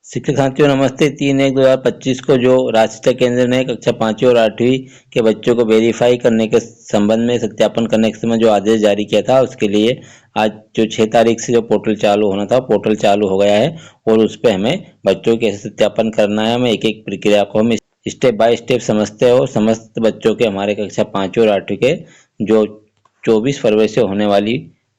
शिक्षक साथियों नमस्ते। 3/1/2025 को जो राज्य शिक्षा केंद्र ने कक्षा 5वीं और 8वीं के बच्चों को वेरीफाई करने के संबंध में सत्यापन करने के समय जो आदेश जारी किया था, उसके लिए आज जो 6 तारीख से जो पोर्टल चालू होना था, पोर्टल चालू हो गया है। और उस पर हमें बच्चों के कैसे सत्यापन करना है, हमें एक एक प्रक्रिया को हम स्टेप बाय स्टेप समझते हो। समस्त बच्चों के हमारे कक्षा 5वीं और 8वीं के जो 24 फरवरी से होने वाली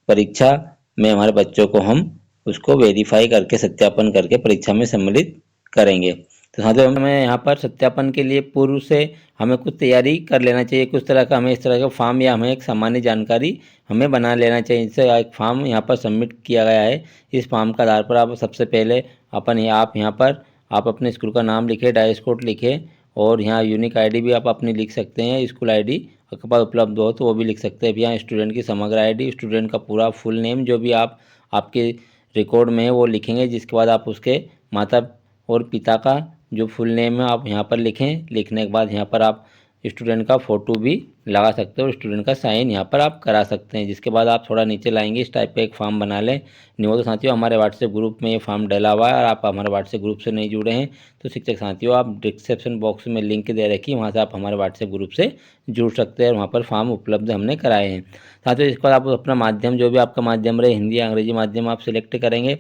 परीक्षा में हमारे बच्चों को हम उसको वेरीफाई करके सत्यापन करके परीक्षा में सम्मिलित करेंगे। तो साथियों हमें यहाँ पर सत्यापन के लिए पूर्व से हमें कुछ तैयारी कर लेना चाहिए। कुछ तरह का हमें इस तरह का फॉर्म या हमें एक सामान्य जानकारी हमें बना लेना चाहिए। इससे एक फॉर्म यहाँ पर सबमिट किया गया है। इस फॉर्म के आधार पर आप सबसे पहले आप यहाँ पर आप अपने स्कूल का नाम लिखे, डाइस कोड लिखे और यहाँ यूनिक आईडी भी आप अपनी लिख सकते हैं। स्कूल आईडी आपके पास उपलब्ध हो तो वो भी लिख सकते हैं। यहाँ स्टूडेंट की समग्र आईडी, स्टूडेंट का पूरा फुल नेम जो भी आपके रिकॉर्ड में है वो लिखेंगे। जिसके बाद आप उसके माता और पिता का जो फुल नेम है आप यहाँ पर लिखें। लिखने के बाद यहाँ पर आप स्टूडेंट का फ़ोटो भी लगा सकते हो और स्टूडेंट का साइन यहाँ पर आप करा सकते हैं। जिसके बाद आप थोड़ा नीचे लाएंगे, इस टाइप का एक फॉर्म बना लें। नहीं हो तो साथियों हमारे व्हाट्सएप ग्रुप में ये फॉर्म डला हुआ है और आप हमारे व्हाट्सएप ग्रुप से नहीं जुड़े हैं तो शिक्षक साथियों आप डिस्क्रिप्शन बॉक्स में लिंक दे रखी, वहाँ से आप हमारे व्हाट्सएप ग्रुप से जुड़ सकते हैं और वहाँ पर फॉर्म उपलब्ध हमने कराए हैं। साथियों इसके बाद आप अपना माध्यम जो भी आपका माध्यम रहे, हिंदी या अंग्रेजी माध्यम आप सिलेक्ट करेंगे।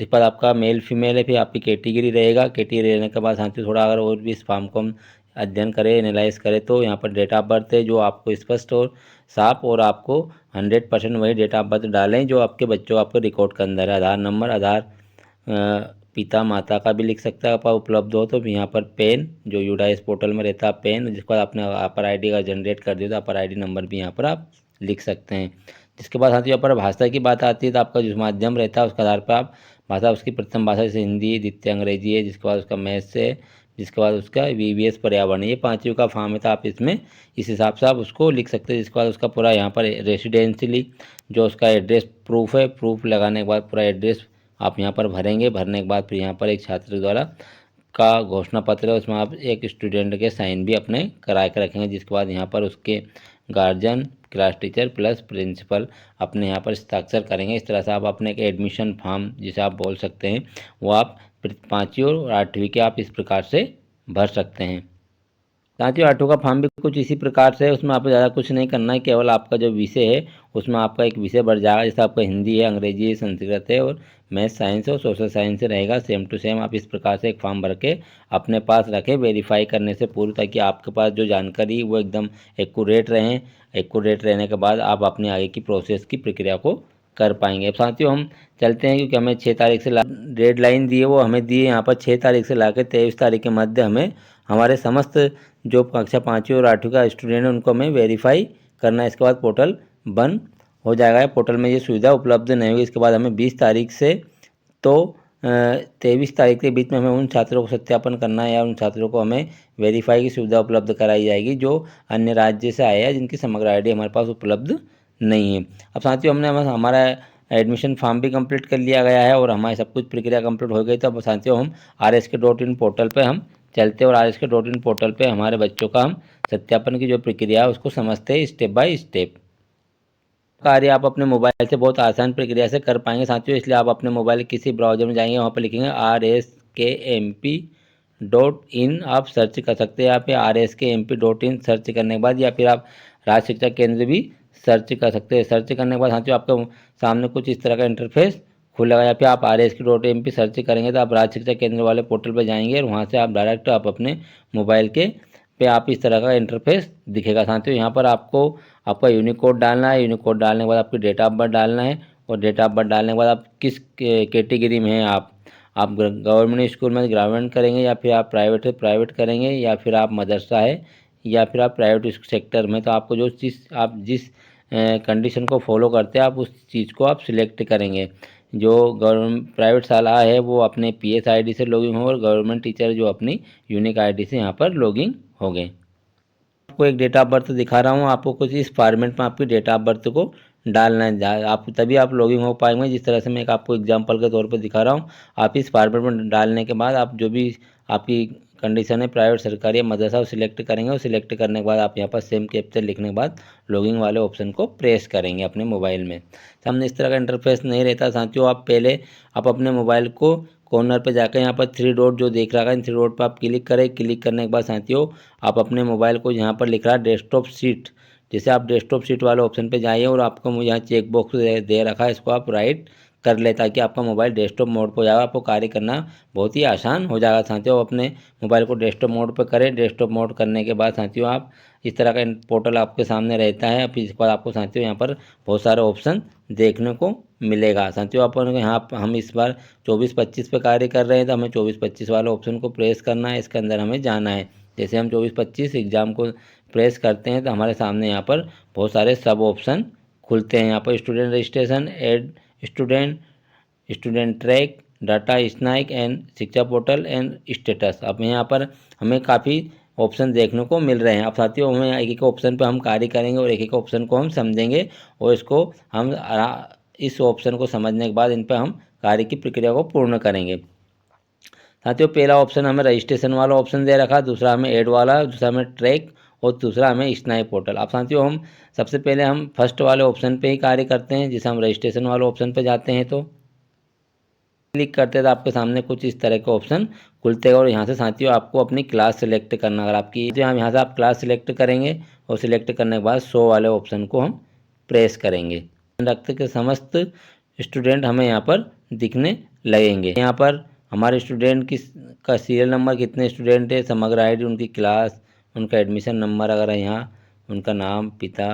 जिस पर आपका मेल फीमेल है, फिर आपकी कैटेगरी रहेगा। कैटेगरी रहने के बाद साथियों थोड़ा अगर और भी इस फॉर्म को हम अध्ययन करें, एनालाइज करें तो यहाँ पर डेट ऑफ बर्थ है जो आपको स्पष्ट और साफ और आपको 100% वही डेट ऑफ बर्थ डालें जो आपके बच्चों आपके रिकॉर्ड के अंदर है। आधार नंबर, आधार पिता माता का भी लिख सकता है आप उपलब्ध हो तो। यहाँ पर पेन जो यूडाइस पोर्टल में रहता है पेन, जिसके बाद आपने अपर आईडी का जनरेट कर दिया तो अपर आईडी नंबर भी यहाँ पर आप लिख सकते हैं। जिसके बाद साथियों अपर भाषा की बात आती है तो आपका जो माध्यम रहता है उसके आधार पर आप भाषा उसकी प्रथम भाषा जैसे हिंदी, द्वितीय अंग्रेजी है, जिसके बाद उसका मैथ्स है, जिसके बाद उसका वीवीएस पर्यावरण, ये 5वीं का फॉर्म है तो आप इसमें इस हिसाब से आप उसको लिख सकते हैं। जिसके बाद उसका पूरा यहाँ पर रेसिडेंशियली जो उसका एड्रेस प्रूफ है, प्रूफ लगाने के बाद पूरा एड्रेस आप यहाँ पर भरेंगे। भरने के बाद फिर यहाँ पर एक छात्र द्वारा का घोषणा पत्र है, उसमें आप एक स्टूडेंट के साइन भी अपने करा के रखेंगे। जिसके बाद यहाँ पर उसके guardian, class teacher plus principal अपने यहाँ पर हस्ताक्षर करेंगे। इस तरह से आप अपने एक एडमिशन फॉर्म जिसे आप बोल सकते हैं वो आप 5वीं और 8वीं के आप इस प्रकार से भर सकते हैं। साथियों 8वीं का फॉर्म भी कुछ इसी प्रकार से है। उसमें आपको ज़्यादा कुछ नहीं करना है, केवल आपका जो विषय है उसमें आपका एक विषय बढ़ जाएगा। जैसे आपका हिंदी है, अंग्रेजी है, संस्कृत है और मैथ साइंस और सोशल साइंस रहेगा। सेम टू सेम आप इस प्रकार से एक फॉर्म भर के अपने पास रखें वेरीफाई करने से पूर्व, ताकि आपके पास जो जानकारी वो एकदम एक्यूरेट रहें। एक्यूरेट रहने के बाद आप अपने आगे की प्रोसेस की प्रक्रिया को कर पाएंगे। अब साथियों हम चलते हैं क्योंकि हमें 6 तारीख से डेडलाइन दी है, वो हमें दी है यहाँ पर 6 तारीख से ला के 23 तारीख के मध्य हमें हमारे समस्त जो कक्षा 5वीं और 8वीं का स्टूडेंट है उनको हमें वेरीफाई करना है। इसके बाद पोर्टल बंद हो जाएगा। पोर्टल में ये सुविधा उपलब्ध नहीं होगी। इसके बाद हमें 20 तारीख से तो 23 तारीख के बीच में हमें उन छात्रों को सत्यापन करना है या उन छात्रों को हमें वेरीफाई की सुविधा उपलब्ध कराई जाएगी जो अन्य राज्य से आए हैं, जिनकी समग्र आईडी हमारे पास उपलब्ध नहीं है। अब साथियों हमने हमारा एडमिशन फॉर्म भी कंप्लीट कर लिया गया है और हमारी सब कुछ प्रक्रिया कंप्लीट हो गई। तो अब साथियों हम RSK.in पोर्टल पे हम चलते हैं और RSK.in पोर्टल पे हमारे बच्चों का हम सत्यापन की जो प्रक्रिया है उसको समझते हैं स्टेप बाय स्टेप। कार्य आप अपने मोबाइल से बहुत आसान प्रक्रिया से कर पाएंगे साथियों। इसलिए आप अपने मोबाइल किसी ब्राउजर में जाएंगे, वहाँ पर लिखेंगे RSKMP.in, आप सर्च कर सकते हैं। यहाँ पे RSKMP.in सर्च करने के बाद या फिर आप राज्य शिक्षा केंद्र भी सर्च कर सकते हैं। सर्च करने के बाद साथियों आपके सामने कुछ इस तरह का इंटरफेस खुलेगा। या फिर आप RSK.MP सर्च करेंगे तो आप राज्य शिक्षा केंद्र वाले पोर्टल पर जाएंगे और वहाँ से आप डायरेक्ट आप अपने मोबाइल के पे आप इस तरह का इंटरफेस दिखेगा साथियों। यहाँ पर आपको आपका यूनिकोड डालना है। यूनिकोड डालने के बाद आपकी डेट ऑफ बर्थ डालना है और डेट ऑफ बर्थ डालने के बाद आप किस कैटेगरी में हैं। आप गवर्नमेंट स्कूल में ग्रेजुएट करेंगे या फिर आप प्राइवेट से प्राइवेट करेंगे या फिर आप मदरसा है या फिर आप प्राइवेट सेक्टर में। तो आपको जो चीज़ आप जिस कंडीशन को फॉलो करते हैं आप उस चीज़ को आप सिलेक्ट करेंगे। जो गवर्नमेंट प्राइवेट शाला है वो अपने PS ID से लॉगिन हो और गवर्नमेंट टीचर जो अपनी यूनिक ID से यहाँ पर लॉगिन हो गए। आपको एक डेट ऑफ बर्थ दिखा रहा हूँ, आपको कुछ इस फॉर्मेट में आपकी डेट ऑफ बर्थ को डालना है। आप तभी आप लॉगिन हो पाएंगे। जिस तरह से मैं एक आपको एग्जांपल के तौर पर दिखा रहा हूँ, आप इस फॉर्मेट में डालने के बाद आप जो भी आपकी कंडीशन है प्राइवेट सरकारी या मदरसा वो सिलेक्ट करेंगे और सिलेक्ट करने के बाद आप यहाँ पर सेम कैप्चर लिखने के बाद लॉगिन वाले ऑप्शन को प्रेस करेंगे अपने मोबाइल में। सामने इस तरह का इंटरफेस नहीं रहता साथियों। आप पहले आप अपने मोबाइल को कॉर्नर पे जाकर यहाँ पर 3 डॉट जो देख रहा है, इन 3 डॉट पर आप क्लिक करें। क्लिक करने के बाद साथियों आप अपने मोबाइल को यहाँ पर लिख रहा है डेस्कटॉप सीट, जैसे आप डेस्कटॉप सीट वाले ऑप्शन पे जाइए और आपको मुझे यहाँ चेक बॉक्स दे रखा है, इसको आप राइट कर ले ताकि आपका मोबाइल डेस्कटॉप मोड पर जाएगा, आपको कार्य करना बहुत ही आसान हो जाएगा। साथियों अपने मोबाइल को डेस्कटॉप मोड पर करें। डेस्कटॉप मोड करने के बाद साथियों आप इस तरह का पोर्टल आपके सामने रहता है। फिर इसके बाद आपको साथियों यहाँ पर बहुत सारे ऑप्शन देखने को मिलेगा। साथियों अपन यहाँ हम इस बार 24-25 पे कार्य कर रहे हैं, तो हमें 24-25 वाले ऑप्शन को प्रेस करना है, इसके अंदर हमें जाना है। जैसे हम 24-25 एग्ज़ाम को प्रेस करते हैं तो हमारे सामने यहाँ पर बहुत सारे सब ऑप्शन खुलते हैं। यहाँ पर student registration, add student, student track, data snack and Shiksha portal and status. अब यहाँ पर हमें काफ़ी ऑप्शन देखने को मिल रहे हैं। अब साथियों हमें एक एक ऑप्शन पर हम कार्य करेंगे और एक एक ऑप्शन को हम समझेंगे और इसको हम इस ऑप्शन को समझने के बाद इन पर हम कार्य की प्रक्रिया को पूर्ण करेंगे। साथियों पहला ऑप्शन हमें रजिस्ट्रेशन वाला ऑप्शन दे रखा, दूसरा हमें ऐड वाला, दूसरा हमें ट्रैक और दूसरा हमें स्नैप पोर्टल। अब साथियों हम सबसे पहले हम फर्स्ट वाले ऑप्शन पे ही कार्य करते हैं, जिसे हम रजिस्ट्रेशन वाले ऑप्शन पे जाते हैं तो क्लिक करते हैं तो आपके सामने कुछ इस तरह के ऑप्शन खुलते हैं और यहाँ से साथियों आपको अपनी क्लास सेलेक्ट करना, अगर आपकी तो यहाँ से आप क्लास सेलेक्ट करेंगे और सिलेक्ट करने के बाद 100 वाले ऑप्शन को हम प्रेस करेंगे। रखते के समस्त स्टूडेंट हमें यहाँ पर दिखने लगेंगे। यहाँ पर हमारे स्टूडेंट का सीरियल नंबर, कितने स्टूडेंट है, समग्र आईडी, उनकी क्लास, उनका एडमिशन नंबर अगर है यहाँ, उनका नाम, पिता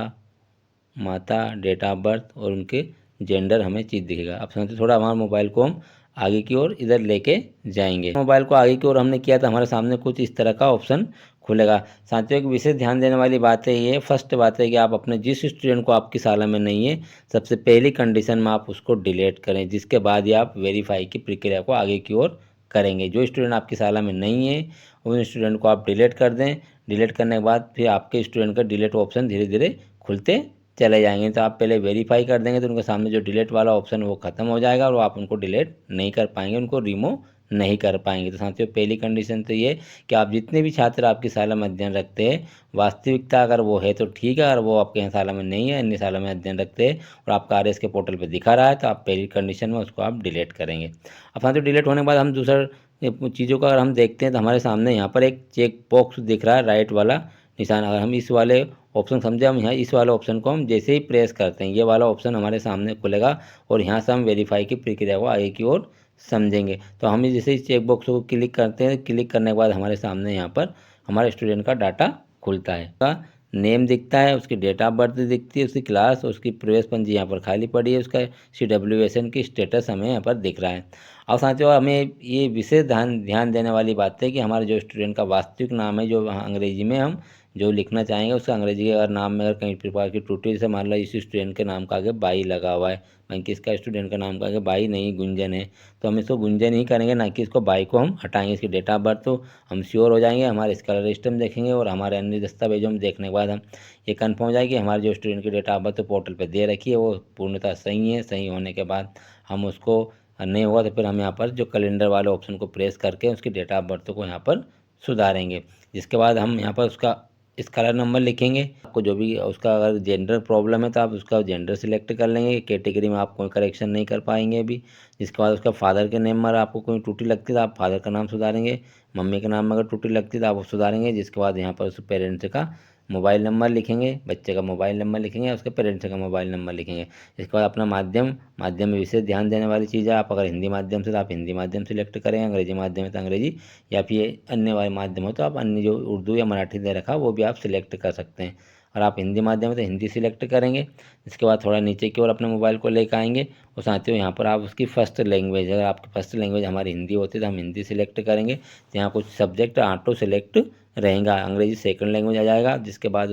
माता, डेट ऑफ बर्थ और उनके जेंडर हमें चीज़ दिखेगा। अब साथियों थोड़ा हमारे मोबाइल को हम आगे की ओर इधर लेके जाएंगे। मोबाइल को आगे की ओर हमने किया तो हमारे सामने कुछ इस तरह का ऑप्शन खुलेगा। साथियों एक विशेष ध्यान देने वाली बात है, ये फर्स्ट बात है कि आप अपने जिस स्टूडेंट को आपकी शाला में नहीं है, सबसे पहली कंडीशन में आप उसको डिलीट करें, जिसके बाद ही आप वेरीफाई की प्रक्रिया को आगे की ओर करेंगे। जो स्टूडेंट आपकी शाला में नहीं है उन स्टूडेंट को आप डिलीट कर दें। डिलीट करने के बाद फिर आपके स्टूडेंट का डिलीट ऑप्शन धीरे धीरे खुलते चले जाएंगे। तो आप पहले वेरीफाई कर देंगे तो उनके सामने जो डिलीट वाला ऑप्शन वो खत्म हो जाएगा और आप उनको डिलीट नहीं कर पाएंगे, उनको रिमूव नहीं कर पाएंगे। तो साथियों पहली कंडीशन तो ये कि आप जितने भी छात्र आपकी शाला में अध्ययन रखते हैं, वास्तविकता अगर वो है तो ठीक है, अगर वो आपके यहाँ शाला में नहीं है, अन्य शाला में अध्ययन रखते हैं और आपका आर के पोर्टल पर दिखा रहा है, तो आप पहली कंडीशन में उसको आप डिलीट करेंगे। अब साथियों डिलीट होने के बाद हम दूसरा चीज़ों का अगर हम देखते हैं तो हमारे सामने यहाँ पर एक चेक बॉक्स दिख रहा है, राइट वाला निशान। अगर हम इस वाले ऑप्शन समझे, हम यहाँ इस वाले ऑप्शन को हम जैसे ही प्रेस करते हैं ये वाला ऑप्शन हमारे सामने खुलेगा और यहाँ से हम वेरीफाई की प्रक्रिया को आगे की ओर समझेंगे। तो हम जैसे ही चेक बॉक्स को क्लिक करते हैं, क्लिक करने के बाद हमारे सामने यहाँ पर हमारे स्टूडेंट का डाटा खुलता है, उसका नेम दिखता है, उसकी डेट ऑफ बर्थ दिखती है, उसकी क्लास, उसकी प्रवेश पंजी यहाँ पर खाली पड़ी है, उसका CWSN की स्टेटस हमें यहाँ पर दिख रहा है। और साथियों हमें ये विशेष ध्यान देने वाली बात है कि हमारे जो स्टूडेंट का वास्तविक नाम है, जो अंग्रेजी में हम जो लिखना चाहेंगे, उसका अंग्रेजी के अगर नाम में अगर कहीं प्रकार की त्रुटि, जैसे मान लो इस स्टूडेंट के नाम का आगे बाई लगा हुआ है, बाकी इसका स्टूडेंट का नाम का आगे बाई नहीं गुंजन है, तो हम इसको गुंजन ही करेंगे, ना कि इसको बाई को हम हटाएंगे। इसकी डेट ऑफ बर्थ तो हम श्योर हो जाएंगे, हमारे स्कॉलर लिस्ट में देखेंगे और हमारे अन्य दस्तावेजों में देखने के बाद हम ये कन्फर्म हो जाएगी कि हमारे जो स्टूडेंट की डेट ऑफ बर्थ पोर्टल पर दे रखी है वो पूर्णतः सही है। सही होने के बाद हम उसको नहीं हुआ तो फिर हम यहाँ पर जो कैलेंडर वाले ऑप्शन को प्रेस करके उसकी डेट ऑफ बर्थ को यहाँ पर सुधारेंगे। जिसके बाद हम यहाँ पर उसका स्कॉलर नंबर लिखेंगे। आपको जो भी उसका अगर जेंडर प्रॉब्लम है तो आप उसका जेंडर सिलेक्ट कर लेंगे, कैटेगरी में आप कोई करेक्शन नहीं कर पाएंगे अभी। जिसके बाद उसका फादर के नेम में आपको कोई त्रुटि लगती है तो आप फादर का नाम सुधारेंगे, मम्मी के नाम में अगर त्रुटि लगती है तो आप सुधारेंगे। जिसके बाद यहाँ पर उस पेरेंट्स का मोबाइल नंबर लिखेंगे, बच्चे का मोबाइल नंबर लिखेंगे, उसके पेरेंट्स का मोबाइल नंबर लिखेंगे। इसके बाद अपना माध्यम में विशेष ध्यान देने वाली चीज़ है, आप अगर हिंदी माध्यम से तो आप हिंदी माध्यम सिलेक्ट करें, अंग्रेजी माध्यम है तो अंग्रेजी, या फिर अन्य वाले माध्यम हो तो आप अन्य जो उर्दू या मराठी दे रखा वो भी आप सिलेक्ट कर सकते हैं। और आप हिंदी माध्यम है तो हिंदी सिलेक्ट करेंगे। इसके बाद थोड़ा नीचे की ओर अपने मोबाइल को लेकर आएंगे और साथियों यहाँ पर आप उसकी फर्स्ट लैंग्वेज, अगर आपकी फर्स्ट लैंग्वेज हमारी हिंदी होती है तो हम हिंदी सिलेक्ट करेंगे। तो यहाँ कुछ सब्जेक्ट ऑटो सेलेक्ट रहेगा, अंग्रेजी सेकंड लैंग्वेज आ जाएगा। जिसके बाद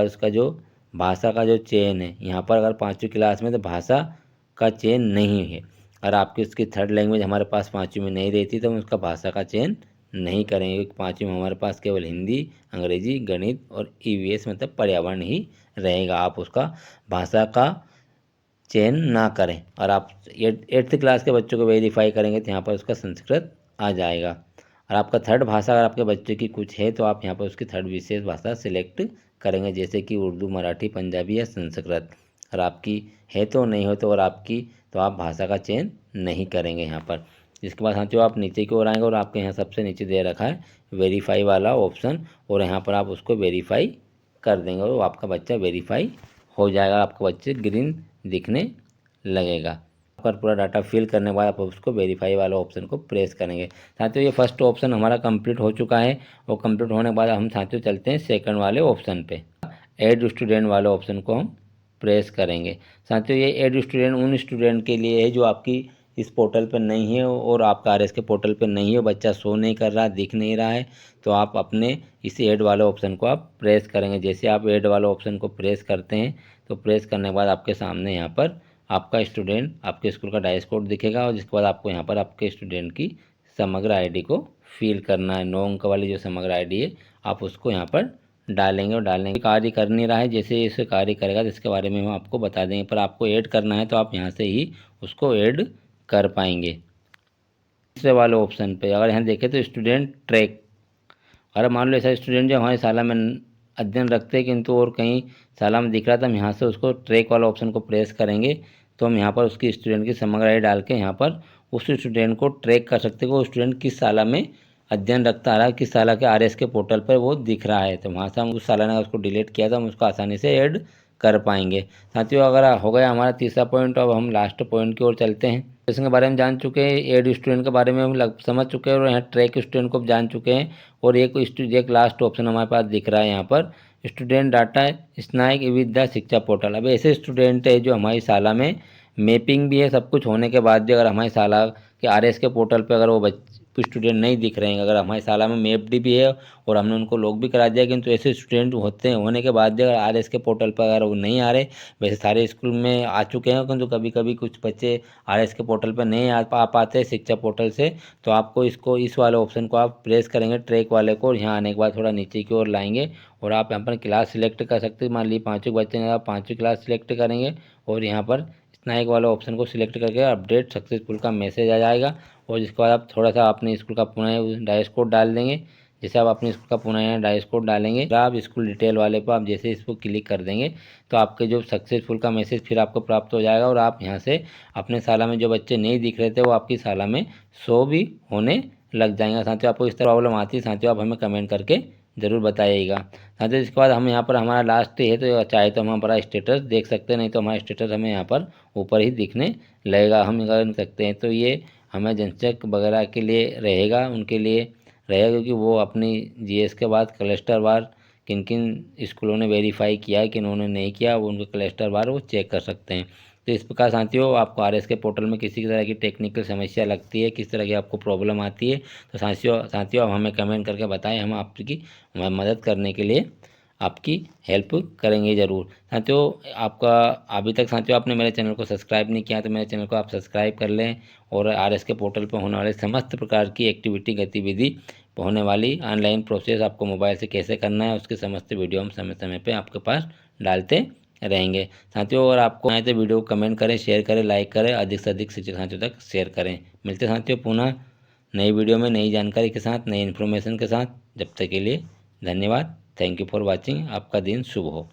उसका जो भाषा का जो चयन है, यहाँ पर अगर 5वीं क्लास में तो भाषा का चयन नहीं है। और आपकी उसकी थर्ड लैंग्वेज हमारे पास 5वीं में नहीं रहती तो हम उसका भाषा का चयन नहीं करेंगे। 5वीं में हमारे पास केवल हिंदी, अंग्रेजी, गणित और EVS मतलब पर्यावरण ही रहेगा। आप उसका भाषा का चयन ना करें। और आप 8th क्लास के बच्चों को वेरीफाई करेंगे तो यहाँ पर उसका संस्कृत आ जाएगा। और आपका थर्ड भाषा अगर आपके बच्चे की कुछ है तो आप यहाँ पर उसकी थर्ड विशेष भाषा सिलेक्ट करेंगे, जैसे कि उर्दू, मराठी, पंजाबी या संस्कृत। और आपकी है तो नहीं हो तो, और आपकी तो आप भाषा का चयन नहीं करेंगे यहाँ पर। जिसके बाद साथियों आप नीचे की ओर आएंगे और आपके यहाँ सबसे नीचे दे रखा है वेरीफाई वाला ऑप्शन, और यहाँ पर आप उसको वेरीफाई कर देंगे और आपका बच्चा वेरीफाई हो जाएगा, आपका बच्चे ग्रीन दिखने लगेगा। आपका पूरा डाटा फिल करने के बाद आप उसको वेरीफाई वाला ऑप्शन को प्रेस करेंगे। साथियों ये फर्स्ट ऑप्शन हमारा कंप्लीट हो चुका है, और कंप्लीट होने के बाद हम साथियों चलते हैं सेकंड वाले ऑप्शन पे। ऐड स्टूडेंट वाले ऑप्शन को हम प्रेस करेंगे। साथियों ये ऐड स्टूडेंट उन स्टूडेंट के लिए है जो आपकी इस पोर्टल पर नहीं है और आपका आरएस के पोर्टल पर नहीं है, बच्चा शो नहीं कर रहा, दिख नहीं रहा है, तो आप अपने इसी ऐड वाले ऑप्शन को आप प्रेस करेंगे। जैसे आप ऐड वाले ऑप्शन को प्रेस करते हैं तो प्रेस करने के बाद आपके सामने यहाँ पर आपका स्टूडेंट, आपके स्कूल का डाइस कोड दिखेगा, और जिसके बाद आपको यहाँ पर आपके स्टूडेंट की समग्र आईडी को फिल करना है। 9 अंक वाली जो समग्र आईडी है आप उसको यहाँ पर डालेंगे, और डालने के कार्य कर नहीं रहा है, जैसे इसे कार्य करेगा तो इसके बारे में हम आपको बता देंगे, पर आपको ऐड करना है तो आप यहाँ से ही उसको ऐड कर पाएंगे। तीसरे वाले ऑप्शन पे अगर यहाँ देखें तो स्टूडेंट ट्रैक, अगर मान लो ऐसा स्टूडेंट जो हमारी शाला में अध्ययन रखते हैं किंतु और कहीं शाला में दिख रहा था, हम यहाँ से उसको ट्रैक वाला ऑप्शन को प्रेस करेंगे तो हम यहाँ पर उसकी स्टूडेंट की समग्र आईडी डाल के यहाँ पर उस स्टूडेंट को ट्रैक कर सकते हैं कि वो स्टूडेंट किस शाला में अध्ययन रखता आ रहा है, किस शाला के आरएस के पोर्टल पर वो दिख रहा है, तो वहाँ से हम उस शाला ने उसको डिलीट किया तो हम उसको आसानी से ऐड कर पाएंगे। साथियों अगर हो गया हमारा तीसरा पॉइंट, अब हम लास्ट पॉइंट की ओर चलते हैं। इसके बारे में जान चुके हैं, ऐड स्टूडेंट के बारे में हम समझ चुके हैं, और यहाँ ट्रैक स्टूडेंट को जान चुके हैं, और एक लास्ट ऑप्शन हमारे पास दिख रहा है यहाँ पर स्टूडेंट डाटा स्नाइक विद द शिक्षा पोर्टल। अब ऐसे स्टूडेंट है जो हमारी शाला में मैपिंग भी है, सब कुछ होने के बाद भी अगर हमारी शाला के आरएस के पोर्टल पे अगर वो स्टूडेंट नहीं दिख रहे हैं, अगर हमारी शाला में मैप्ड भी है और हमने उनको लॉक भी करा दिया, किंतु ऐसे स्टूडेंट होते हैं होने के बाद भी अगर आरएस के पोर्टल पर अगर वो नहीं आ रहे, वैसे सारे स्कूल में आ चुके हैं किंतु कभी कभी कुछ बच्चे आरएस के पोर्टल पर नहीं आ पाते शिक्षा पोर्टल से, तो आपको इसको इस वाले ऑप्शन को आप प्रेस करेंगे ट्रैक वाले को, और यहाँ आने के बाद थोड़ा नीचे की ओर लाएंगे और आप यहाँ पर क्लास सिलेक्ट कर सकते हैं। मान लीजिए 5वीं बच्चे हैं, आप 5वीं क्लास सिलेक्ट करेंगे और यहाँ पर स्नाइक वाला ऑप्शन को सिलेक्ट करके अपडेट सक्सेसफुल का मैसेज आ जाएगा, और जिसके बाद आप थोड़ा सा अपने स्कूल का पुनः डाइस कोड डाल देंगे। जैसे आप अपने स्कूल का पुनः यहाँ डाइस कोड डालेंगे, आप स्कूल डिटेल वाले पर आप जैसे इसको क्लिक कर देंगे तो आपके जो सक्सेसफुल का मैसेज फिर आपको प्राप्त हो जाएगा, और आप यहाँ से अपने शाला में जो बच्चे नहीं दिख रहे थे वो आपकी शाला में शो भी होने लग जाएंगे। साथियों आपको इस तरह प्रॉब्लम आती है साथियों आप हमें कमेंट करके ज़रूर बताइएगा। साथियों इसके बाद हम यहाँ पर हमारा लास्ट है तो चाहे तो हम हमारा स्टेटस देख सकते हैं, नहीं तो हमारा स्टेटस हमें यहाँ पर ऊपर ही दिखने लगेगा, हम कर सकते हैं। तो ये हमें जनचक वगैरह के लिए रहेगा, उनके लिए रहेगा क्योंकि वो अपनी जीएस के बाद क्लस्टर वार किन किन स्कूलों ने वेरीफाई किया है किन उन्होंने नहीं किया, वो उनके क्लस्टर वार वो चेक कर सकते हैं। तो इस प्रकार साथियों आपको आरएस के पोर्टल में किसी तरह की टेक्निकल समस्या लगती है, किस तरह की आपको प्रॉब्लम आती है, तो साथियों आप हमें कमेंट करके बताएं, हम आपकी मदद करने के लिए आपकी हेल्प करेंगे ज़रूर। साथियों आपका अभी तक साथियों आपने मेरे चैनल को सब्सक्राइब नहीं किया तो मेरे चैनल को आप सब्सक्राइब कर लें, और आरएस के पोर्टल पर होने वाले समस्त प्रकार की एक्टिविटी गतिविधि होने वाली ऑनलाइन प्रोसेस आपको मोबाइल से कैसे करना है उसके समस्त वीडियो हम समय समय पे आपके पास डालते रहेंगे। साथियों अगर आपको आए तो वीडियो को कमेंट करें, शेयर करें, लाइक करें, अधिक से अधिक शिक्षक साथियों तक शेयर करें। मिलते साथियों पुनः नई वीडियो में नई जानकारी के साथ, नई इन्फॉर्मेशन के साथ। जब तक के लिए धन्यवाद। Thank you for watching. आपका दिन शुभ हो।